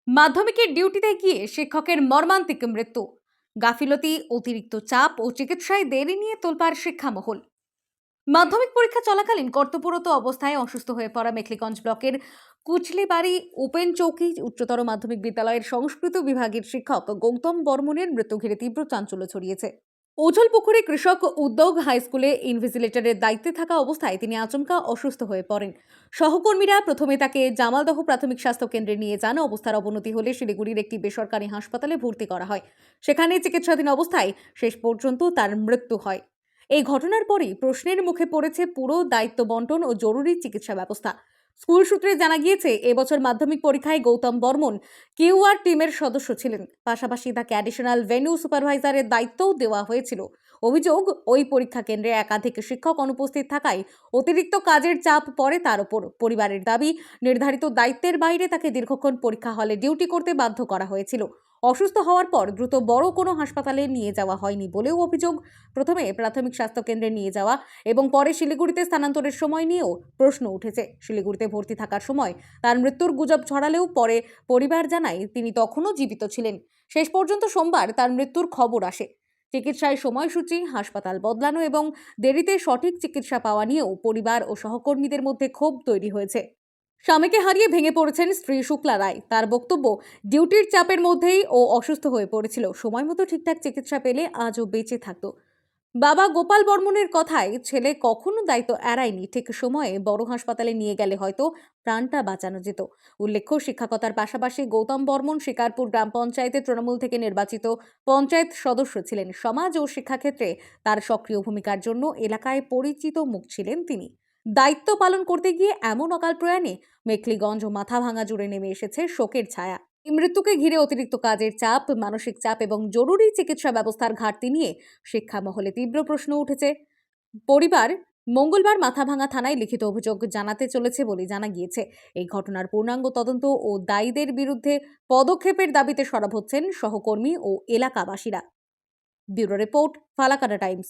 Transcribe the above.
মাধ্যমিকের ডিউটিতে গিয়ে শিক্ষকের মর্মান্তিক মৃত্যু। গাফিলতি, অতিরিক্ত চাপ ও চিকিৎসায় দেরি নিয়ে তোলপাড় শিক্ষা মহল। মাধ্যমিক পরীক্ষা চলাকালীন কর্তব্যরত অবস্থায় অসুস্থ হয়ে পড়া মেখলিগঞ্জ ব্লকের কুচলিবাড়ি ওপেন চৌকি উচ্চতর মাধ্যমিক বিদ্যালয়ের সংস্কৃত বিভাগের শিক্ষক গৌতম বর্মনের মৃত্যু ঘিরে তীব্র চাঞ্চল্য ছড়িয়েছে। ওঝলপুকুরে কৃষক উদ্যোগ হাই স্কুলে ইনভিজিলেটরের দায়িত্বে থাকা অবস্থায় তিনি আচমকা অসুস্থ হয়ে পড়েন। সহকর্মীরা প্রথমে তাকে জামালদহ প্রাথমিক স্বাস্থ্য কেন্দ্রে নিয়ে যান। অবস্থার অবনতি হলে শিলিগুড়ির একটি বেসরকারি হাসপাতালে ভর্তি করা হয়। সেখানে চিকিৎসাধীন অবস্থায় শেষ পর্যন্ত তার মৃত্যু হয়। এই ঘটনার পরেই প্রশ্নের মুখে পড়েছে পুরো দায়িত্ব বন্টন ও জরুরি চিকিৎসা ব্যবস্থা। স্কুল সূত্রে জানা গিয়েছে, এবছর মাধ্যমিক পরীক্ষায় গৌতম বর্মন কিউআর টিমের সদস্য ছিলেন। পাশাপাশি তাকে অ্যাডিশনাল ভেন্যু সুপারভাইজারের দায়িত্বও দেওয়া হয়েছিল। অভিযোগ, ওই পরীক্ষা কেন্দ্রে একাধিক শিক্ষক অনুপস্থিত থাকায় অতিরিক্ত কাজের চাপ পড়ে তার উপর। পরিবারের দাবি, নির্ধারিত দায়িত্বের বাইরে তাকে দীর্ঘক্ষণ পরীক্ষা হলে ডিউটি করতে বাধ্য করা হয়েছিল। অসুস্থ হওয়ার পর দ্রুত বড় কোনো হাসপাতালে নিয়ে যাওয়া হয়নি বলেও অভিযোগ। প্রথমে প্রাথমিক স্বাস্থ্য কেন্দ্রে নিয়ে যাওয়া এবং পরে শিলিগুড়িতে স্থানান্তরের সময় নিয়েও প্রশ্ন উঠেছে। শিলিগুড়িতে ভর্তি থাকার সময় তার মৃত্যুর গুজব ছড়ালেও পরে পরিবার জানায় তিনি তখনও জীবিত ছিলেন। শেষ পর্যন্ত সোমবার তার মৃত্যুর খবর আসে। চিকিৎসায় সময়সূচি, হাসপাতাল বদলানো এবং দেরিতে সঠিক চিকিৎসা পাওয়া নিয়েও পরিবার ও সহকর্মীদের মধ্যে ক্ষোভ তৈরি হয়েছে। স্বামীকে হারিয়ে ভেঙে পড়েছেন স্ত্রী শুক্লা রায়। তার বক্তব্য, ডিউটির চাপের মধ্যেই ও অসুস্থ হয়ে পড়েছিল। সময় মতো ঠিকঠাক চিকিৎসা পেলে আজও বেঁচে থাকতো। বাবা গোপাল বর্মনের কথায়, ছেলে কখনো দায়িত্ব এড়ায়নি, ঠিক সময়ে বড় হাসপাতালে নিয়ে গেলে হয়তো প্রাণটা বাঁচানো যেত। উল্লেখ্য, শিক্ষকতার পাশাপাশি গৌতম বর্মন শিকারপুর গ্রাম পঞ্চায়েতে তৃণমূল থেকে নির্বাচিত পঞ্চায়েত সদস্য ছিলেন। সমাজ ও শিক্ষাক্ষেত্রে তার সক্রিয় ভূমিকার জন্য এলাকায় পরিচিত মুখ ছিলেন তিনি। দায়িত্ব পালন করতে গিয়ে এমন অকাল প্রয়াণে মেখলিগঞ্জ ও মাথাভাঙা জুড়ে নেমে এসেছে শোকের ছায়া। এই মৃত্যুকে ঘিরে অতিরিক্ত কাজের চাপ, মানসিক চাপ এবং জরুরি চিকিৎসা ব্যবস্থার ঘাটতি নিয়ে শিক্ষা মহলে তীব্র প্রশ্ন উঠেছে। পরিবার মঙ্গলবার মাথাভাঙা থানায় লিখিত অভিযোগ জানাতে চলেছে বলে জানা গিয়েছে। এই ঘটনার পূর্ণাঙ্গ তদন্ত ও দায়ীদের বিরুদ্ধে পদক্ষেপের দাবিতে সরব হচ্ছেন সহকর্মী ও এলাকাবাসীরা। Bureau report, Falakata Times.